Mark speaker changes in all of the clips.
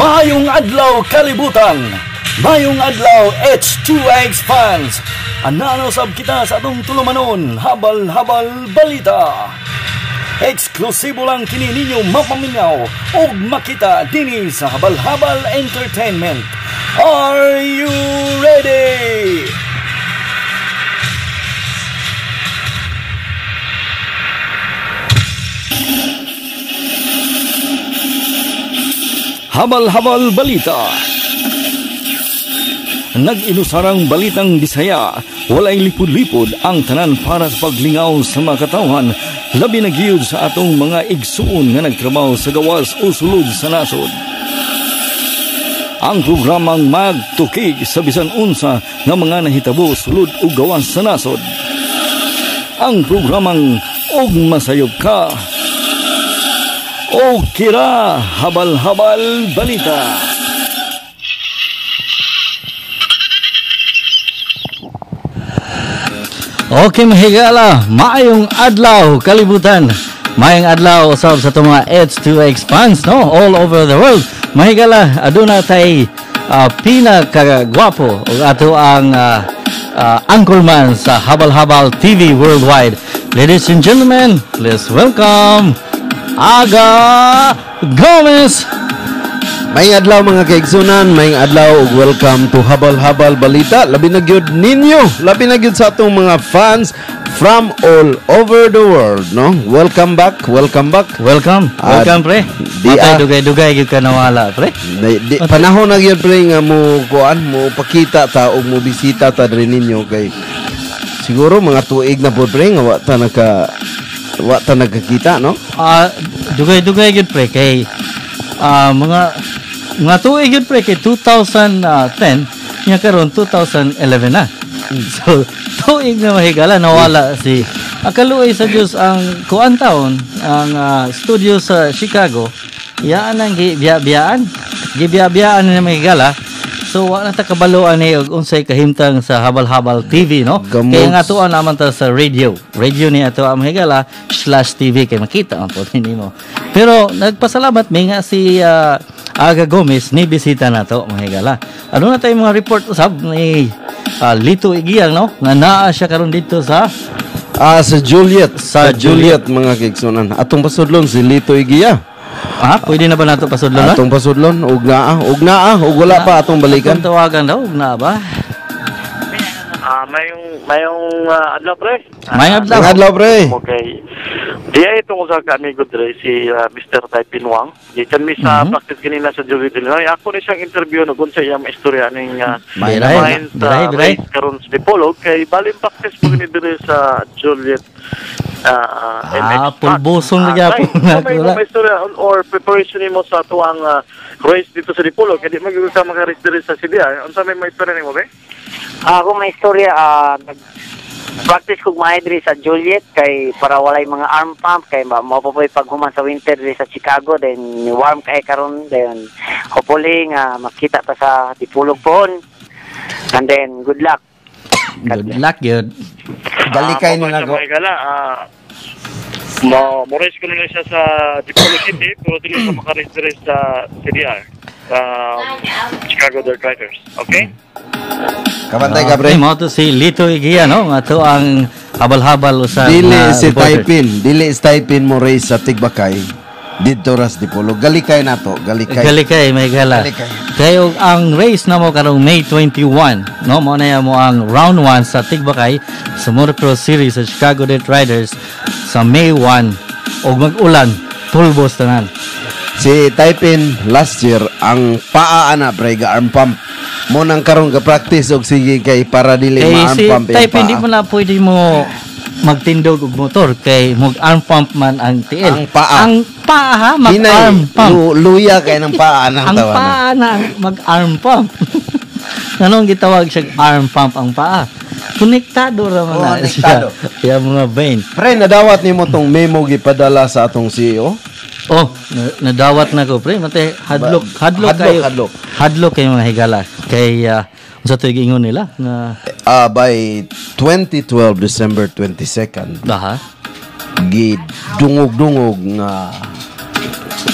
Speaker 1: Mayong adlaw kalibutan. Mayong adlaw H2X fans. Anano sab kita sa atong tulumanon habal-habal balita. Eksklusibo lang kini ninyo mapaminaw o makita dinhi sa Habal-Habal Entertainment. Are you ready? Habal-Habal Balita. Nag-inusarang balitang Bisaya, walay lipod-lipod ang tanan para sa paglingaw sa mga katawhan, labi na giyud sa atong mga igsuon nga nagtrabaho sa gawas o sulod sa nasod. Ang programang magtukig sa bisan unsa nga mga nahitabo sulod o gawas sa nasod. Ang programang Og Masayop Ka o Kira Habal-Habal Balita. Okay, mahigala, maayong adlaw kalibutan. Maayong adlaw usab sa itong mga H2X fans, no? All over the world. Mahigala, aduna tay pinakagwapo o ato ang Uncle Man sa Habal-Habal TV Worldwide. Ladies and gentlemen, please welcome Aga Gomez.
Speaker 2: May adlaw mga kaigsunan, may adlaw ug welcome to Habal-Habal Balita. Labi na gyud ninyo, labi na gyud sa atong mga fans from all over the world, no? Welcome back, welcome back.
Speaker 1: Welcome pre. Dugay-dugay gyud ka nawala, pre.
Speaker 2: Panahon na gyud pre nga mo kuan, mo pakita ta og mo bisita ta diri ninyo kay siguro mga tuig na po pre nga wa ta nagkakita, no?
Speaker 1: Dugay-dugay gyud pre kay mga tuig yun pre kay 2010 niya karon 2011 na. So tuig na mahigala nawala si akaluoy sa Dios ang kuan taon ang studio sa Chicago iyaan ang gibiyaan na mahigala. So wala ta kabaloan ni og unsay kahimtang sa Habal-Habal TV, no? Kaya nga tuon naman ta sa radio ni ato ang mahigala /TV kay makita ang po nimo. Pero nagpasalamat may nga si Aga Gomez ni bisita nato mahigala. Ano na tayong mga report usab ni Lito Igiyang, no? Nga naa siya karon dito sa
Speaker 2: Juliet. Sa Juliet mga kaigsunan. Atong pasudlon si Lito Igiya.
Speaker 1: Pwede na ba nato pasudlon?
Speaker 2: Atong pasudlon ug naa ug wala pa atong balikan.
Speaker 1: Atong tawagan daw ug naa ba?
Speaker 3: Mayong adlaw pre.
Speaker 1: Mayong adlaw
Speaker 2: pre.
Speaker 3: Okay. Diya itong usa ka amigo dre si Mr. Taipin Wang. Gikan mi sa practice kanina sa Juliet. Ako ni siyang interview no kun sa iyang istorya ning
Speaker 1: Biray
Speaker 3: karon sa Dipolog kay balim practice mo ni dre sa Juliet.
Speaker 1: Pulbosong na gyapon na
Speaker 3: may istorya or preparation mo sa tuwang race dito sa Dipolog kay di magiging ka maka-race dre sa CDI. Unsa may istorya nimo be?
Speaker 4: Ako may istorya, practice kong maedri sa Juliet kay para walay mga arm pump kay mapapoy paghuman sa winter diri sa Chicago then warm kay karon then hopefully makita ta sa Dipolog pohon and then good luck.
Speaker 1: Good.
Speaker 2: Balikay na nago.
Speaker 3: Mo-race ko na siya sa Dipolog City pero dili sa maka-race diri sa CDR. Chicago Dirt Riders. Okay?
Speaker 2: Kabantay ka pre.
Speaker 1: Mo to si Lito Igiya, no? Ato ang habal-habal usan.
Speaker 2: Dili si Taipin mo race sa Tigbakay. Dito ras Dipolog. Galikay nato, galikay
Speaker 1: may gala. Kayo ang race na mo karong May 21, no? Mo na mo ang round 1 sa Tigbakay sa Motocross Series sa Chicago Dirt Riders sa May 1 og mag-ulan, tulbos tanan.
Speaker 2: Si Taipin last year ang paa ana pre ga arm pump mo nang karon ga practice og sige kay para dili ma-arm pump
Speaker 1: si Taipin di mo na pwede mo magtindog og motor kay mag arm pump man ang tiil.
Speaker 2: Ang paa
Speaker 1: ha mag-arm pump.
Speaker 2: Luya kay ng paa nang tawanan.
Speaker 1: Ang paa na mag-arm pump. Anong gitawag siya arm pump ang paa? Konektado ra man na siya. Kaya mga vein.
Speaker 2: Pre nadawat nimo tong memo gipadala sa atong CEO.
Speaker 1: Nadawat na ko pre mate hadlok kayo mga higala kay unsa to giingon nila na
Speaker 2: by 2012 December 22nd
Speaker 1: aha
Speaker 2: gidungog-dungog nga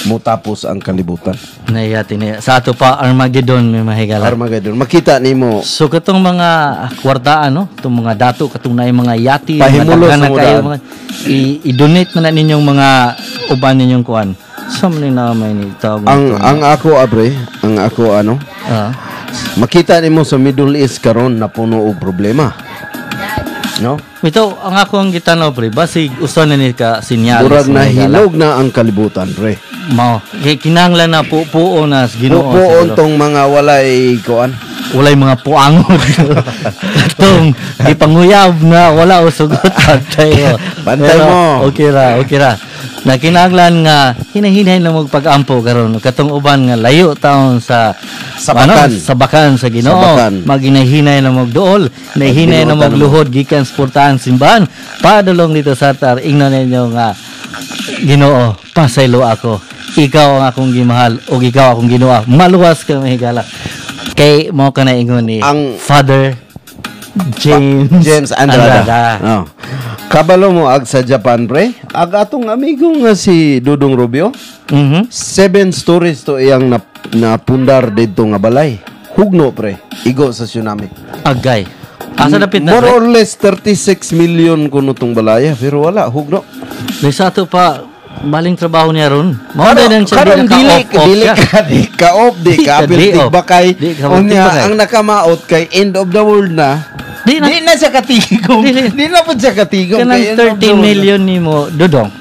Speaker 2: mutapos ang kalibutan.
Speaker 1: Nayati niya. Sa ato pa, Armageddon, may mahigala.
Speaker 2: Armageddon. Makita nimo
Speaker 1: So, katong mga kwartaan, no? Itong mga dato, katong na yung mga yati,
Speaker 2: Pahimulos
Speaker 1: mga daghan na
Speaker 2: mo
Speaker 1: kayo,
Speaker 2: daan.
Speaker 1: mga, i-donate man na ninyong mga uban ninyong kuan. Sa man na may tawag mo ito?
Speaker 2: ang ako abre, ang ako makita nimo sa Middle East karon na puno og problema. No?
Speaker 1: Ito, ang ako ang gitanaw, pre, basig uso na ni ka sinyalis.
Speaker 2: Murag na
Speaker 1: mahigala.
Speaker 2: hinog na ang kalibutan, pre.
Speaker 1: Mao, kay kinahanglan na puo na sa Ginoo.
Speaker 2: Pupuon
Speaker 1: siguro.
Speaker 2: tong mga walay kuan.
Speaker 1: Walay mga puangod. Itong ipanguyab na wala usugot tayo.
Speaker 2: Bantay mo.
Speaker 1: Okay ra. Na kinahanglan nga hinahinay na magpag-ampo karon katong uban nga layo taon sa
Speaker 2: Sabakan.
Speaker 1: sabakan sa Ginoo.
Speaker 2: Sabakan.
Speaker 1: Maginahinay na magduol, nahinay na magluhod gikan sa portahan simbahan. Padulong dito sa altar ingnon ninyo nga Ginoo, pasaylo ako. Ikaw ang akong gimahal o ikaw akong Ginoo. Maluwas ka mahigala. Kay mo ka na ingon ni
Speaker 2: Ang-
Speaker 1: Father James
Speaker 2: Andrada. Oh. Kabalo mo ag sa Japan, pre. Ag atong amigo nga si Dudong Rubio. 7 stories to iyang napundar dito nga balay. Hugno, pre. Igo sa tsunami.
Speaker 1: Agay. Asa dapit na?
Speaker 2: More or less 36 million kuno tong balaya. Pero wala, hugno.
Speaker 1: May sa ato pa maling trabaho niya ron. Mao din ang siya
Speaker 2: Karon dili
Speaker 1: siya.
Speaker 2: ka di ka-off, di
Speaker 1: Di ka
Speaker 2: ka
Speaker 1: day off.
Speaker 2: bakay.
Speaker 1: Di ka
Speaker 2: Unya,
Speaker 1: bakay.
Speaker 2: ang nakamaot kay end of the world na.
Speaker 1: Di na.
Speaker 2: Di na siya katigong.
Speaker 1: Dili.
Speaker 2: Di na po siya katigong.
Speaker 1: Kanang
Speaker 2: Kay end of the
Speaker 1: 13
Speaker 2: world
Speaker 1: million ni mo dudong.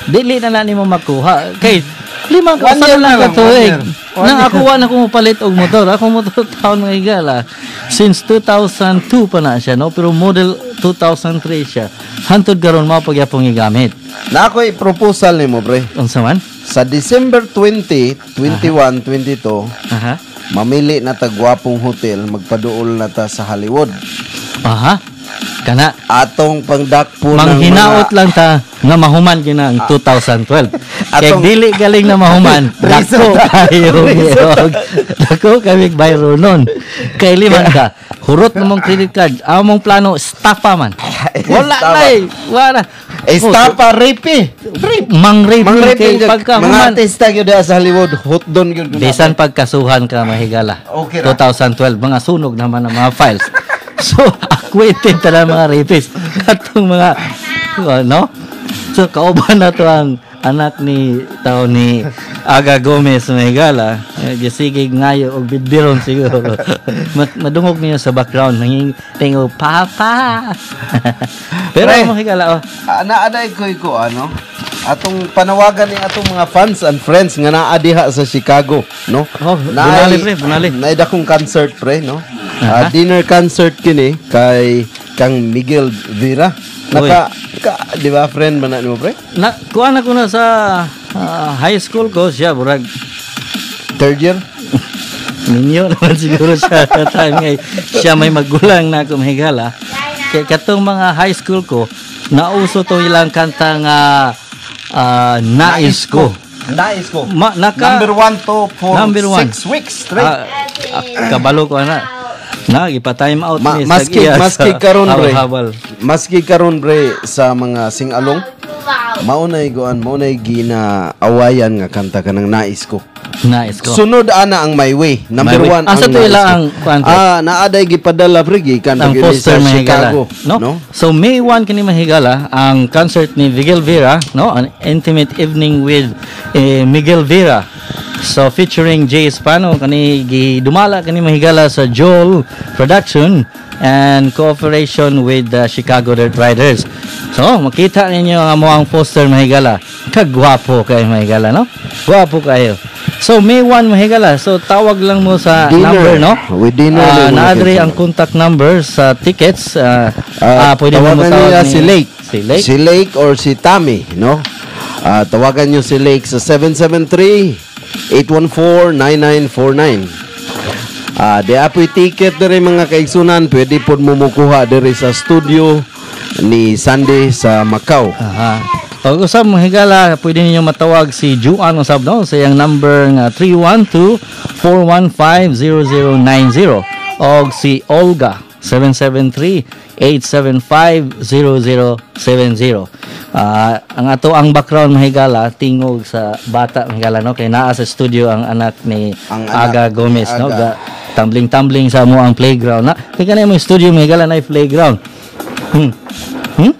Speaker 1: Dili na nimo makuha. Kay limang
Speaker 2: 1 year
Speaker 1: ka lang
Speaker 2: lang,
Speaker 1: ka tuig.
Speaker 2: 1 year.
Speaker 1: Nang ako na ko palit og motor. Ako motor taon nga higala. Since 2002 pa na siya, no? Pero model 2003 siya. Hantod karon mao pagyapong igamit.
Speaker 2: Na ako'y proposal ni mo, pre.
Speaker 1: Unsa man?
Speaker 2: Sa December 20, 21, 22,
Speaker 1: Aha.
Speaker 2: mamili na ta gwapong hotel, magpaduol na ta sa Hollywood.
Speaker 1: Aha. Kana
Speaker 2: Atong pangdakpo ng
Speaker 1: manghinaot
Speaker 2: mga...
Speaker 1: lang ta nga mahuman gina ang 2012. Kay
Speaker 2: Atong-
Speaker 1: dili galing na mahuman. Dako kayo giyog. Dako kami bayro nun. Kay liman ka. Hurot na mong credit card. Among plano stapa man. Wala
Speaker 2: Stapa.
Speaker 1: na eh. Wala.
Speaker 2: Estapa, rape.
Speaker 1: Mang rape kay
Speaker 2: Mga
Speaker 1: pagkahuman.
Speaker 2: artista yun dyan sa Hollywood, hot doon yun.
Speaker 1: Bisan pagkasuhan ka mahigala.
Speaker 2: Okay ra.
Speaker 1: 2012 mga sunog naman ang mga files. So acquainted tala mga rapists. Katong mga no? So kauban na to ang anak ni tao ni Aga Gomez mahigala. Gisigig ngayo og bidbiron siguro. Madungog niya sa background nanging tingo papa. Pero
Speaker 2: Pre.
Speaker 1: mahigala oh.
Speaker 2: Naaday ko ano? Atong panawagan ni atong mga fans and friends nga naa diha sa Chicago, no?
Speaker 1: Oh, bunali, pre, bunali.
Speaker 2: Naida kong concert, pre, no?
Speaker 1: Aha.
Speaker 2: Dinner concert kini kay kang Miguel Vera. Di ba friend man na mo, pre?
Speaker 1: Na kuha na ko na sa high school ko siya burag
Speaker 2: Third year?
Speaker 1: ninyo naman siguro siya sa time nga siya may magulang na ako mahigala. Kaya katong mga high school ko nauso to ilang kanta nga nais ko.
Speaker 2: Nais ko.
Speaker 1: Number
Speaker 2: Number 1 to for
Speaker 1: Number 1.
Speaker 2: 6 weeks straight.
Speaker 1: Kabalo ko na. Ipatime out ni
Speaker 2: maski karon, pre.
Speaker 1: habal.
Speaker 2: Maski karon, pre, sa mga sing-along, maunay ginaawayan nga kanta kanang nais ko.
Speaker 1: Nais ko.
Speaker 2: Sunod ana ang My Way. Number
Speaker 1: My Way.
Speaker 2: 1 ang
Speaker 1: Asa to
Speaker 2: nais
Speaker 1: ila
Speaker 2: ko.
Speaker 1: ang kanta?
Speaker 2: Naaday gipadala, pre, gikan
Speaker 1: Ang
Speaker 2: pagili
Speaker 1: poster
Speaker 2: sa
Speaker 1: mahigala,
Speaker 2: Chicago,
Speaker 1: no? So May 1 kini mahigala ang concert ni Miguel Vera, no? An intimate evening with Miguel Vera. So featuring Jay Spano kani gidumala kani mahigala sa Joel Production and cooperation with the Chicago Dirt Riders. So makita ninyo ang ang poster mahigala. Kagwapo kay mahigala, no? Gwapo kayo. So May 1 mahigala. So tawag lang mo sa
Speaker 2: Dinner.
Speaker 1: number, no?
Speaker 2: With dinner lang mo
Speaker 1: Naadre
Speaker 2: nakita.
Speaker 1: ang contact number sa tickets. Pwede mo
Speaker 2: tawagan
Speaker 1: matawag
Speaker 2: niya
Speaker 1: ni
Speaker 2: si Lake.
Speaker 1: Si Lake?
Speaker 2: Si Lake or si Tammy, no? Tawagan niyo si Lake sa 773-814-9949. Di apoy ticket dere mga kaigsunan, pwede po mo mukuha dere sa studio ni Sandy sa Macau.
Speaker 1: Aha. Pag usab mo higala, pwede ninyo matawag si Juan usab, no? Sa iyang number nga 312-415-0090 o si Olga 0917-875-0070. Ang ato ang background mahigala tingog sa bata mahigala no, kay naa sa studio ang anak ni Aga Gomez no, tumbling sa mo ang playground na kay kanay mo studio mahigala na playground.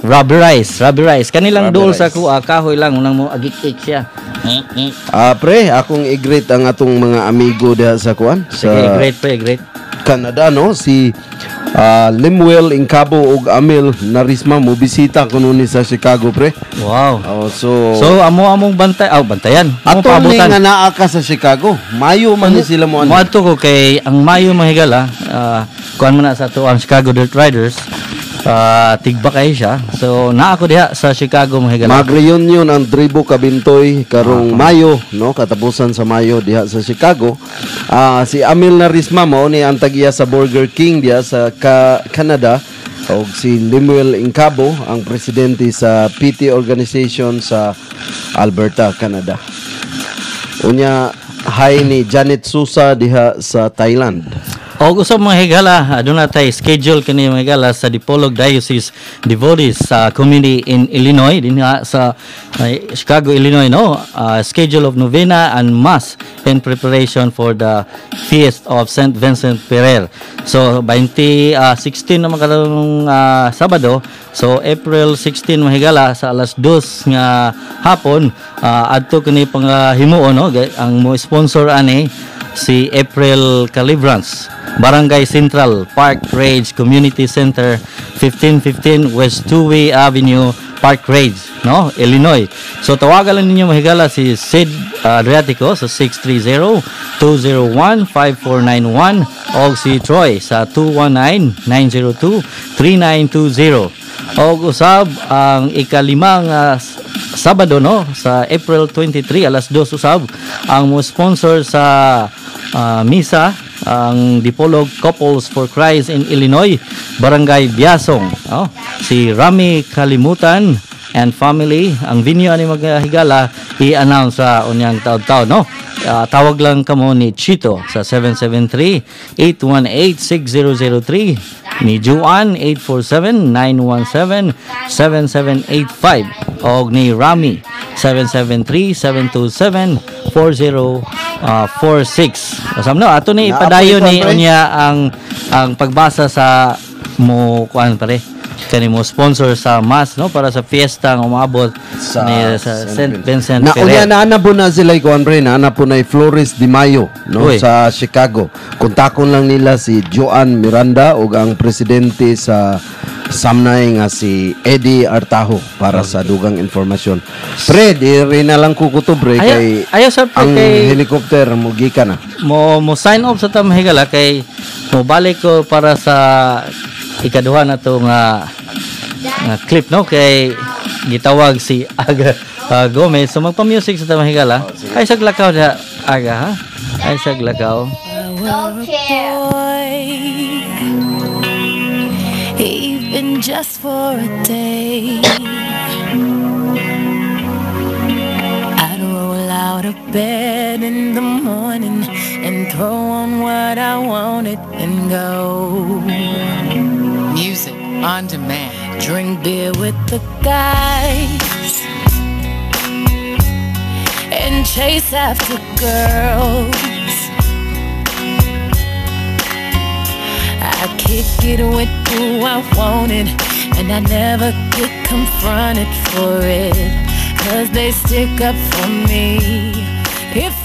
Speaker 1: Rubber rice kanilang dool sa kuha kahoy lang unang mo agik-ik siya.
Speaker 2: Pre, akong i-greet ang atong mga amigo diha sa kuan sa
Speaker 1: Great.
Speaker 2: Canada no, si Lemuel Incabo ug Amil Narisma mo bisita kuno ni sa Chicago pre.
Speaker 1: Wow.
Speaker 2: So
Speaker 1: among bantayan.
Speaker 2: Ato ni nga naa ka sa Chicago. Mayo man ni sila mo
Speaker 1: Moadto ko kay ang Mayo mahigala kuan man na sa to ang Chicago Dirt Riders. Tigba kay siya. So naa ko diha sa Chicago mahigala.
Speaker 2: Mag-reunion ang Tribo Kabintoy karong Mayo no, katapusan sa Mayo diha sa Chicago. Si Amil Narisma mo ni ang tagiya sa Burger King diha sa Canada o si Lemuel Incabo ang presidente sa PT organization sa Alberta, Canada. Unya hi ni Janet Sousa diha sa Thailand.
Speaker 1: O usab mga higala, aduna tay schedule kini mga higala sa Dipolog Diocese Devotees sa community in Illinois din sa Chicago, Illinois no. Schedule of novena and mass in preparation for the feast of St. Vincent Ferrer. So 16 naman karong Sabado. So April 16 mga higala sa alas 2 nga hapon adto kini panghimuon no, ang mo sponsor ani si April Calibrance, Barangay Central, Park Ridge Community Center, 1515 West 2-Way Avenue, Park Ridge, no, Illinois. So tawagan lang ninyo mahigala si Sid Adriatico sa 630-201-5491 o si Troy sa 219-902-3920. O usab ang ikalimang Sabado no, sa April 23 alas 2 usab ang mo sponsor sa misa ang Dipolog Couples for Christ in Illinois, Barangay Biasong. Si Rami Kalimutan and family. Ang venue ani maghigala i-announce sa unyang taon-taon no. Tawag lang kamo ni Chito sa 773-818-6003, ni Juan 847-917-7785 o ni Rami 773-727-4046. Asam no, ato ni padayon ni unya ang pagbasa sa mo kuan pare kani mo sponsor sa mass no para sa fiesta nga umabot sa St. Vincent
Speaker 2: na
Speaker 1: Ferrer.
Speaker 2: Unya na po na sila kuan pre na po na Flores de Mayo no sa Chicago. Kontakon lang nila si Joan Miranda ug ang presidente sa Samnay nga si Eddie Artajo para sa dugang informasyon. Pre, diri na lang kukuto pre kay ang helicopter mo gikan na.
Speaker 1: Mo sign off sa tamahigala kay mo balik ko para sa ikaduha na to nga clip no kay gitawag si Aga Gomez. So magpa-music sa tamahigala. Ay saglakaw na Aga ha. Ay saglakaw.
Speaker 5: Even just for a day, I'd roll out of bed in the morning and throw on what I wanted and go.
Speaker 6: Music on demand.
Speaker 5: Drink beer with the guys and chase after girls. I kick it with who I wanted, and I never get confronted for it, 'cause they stick up for me. If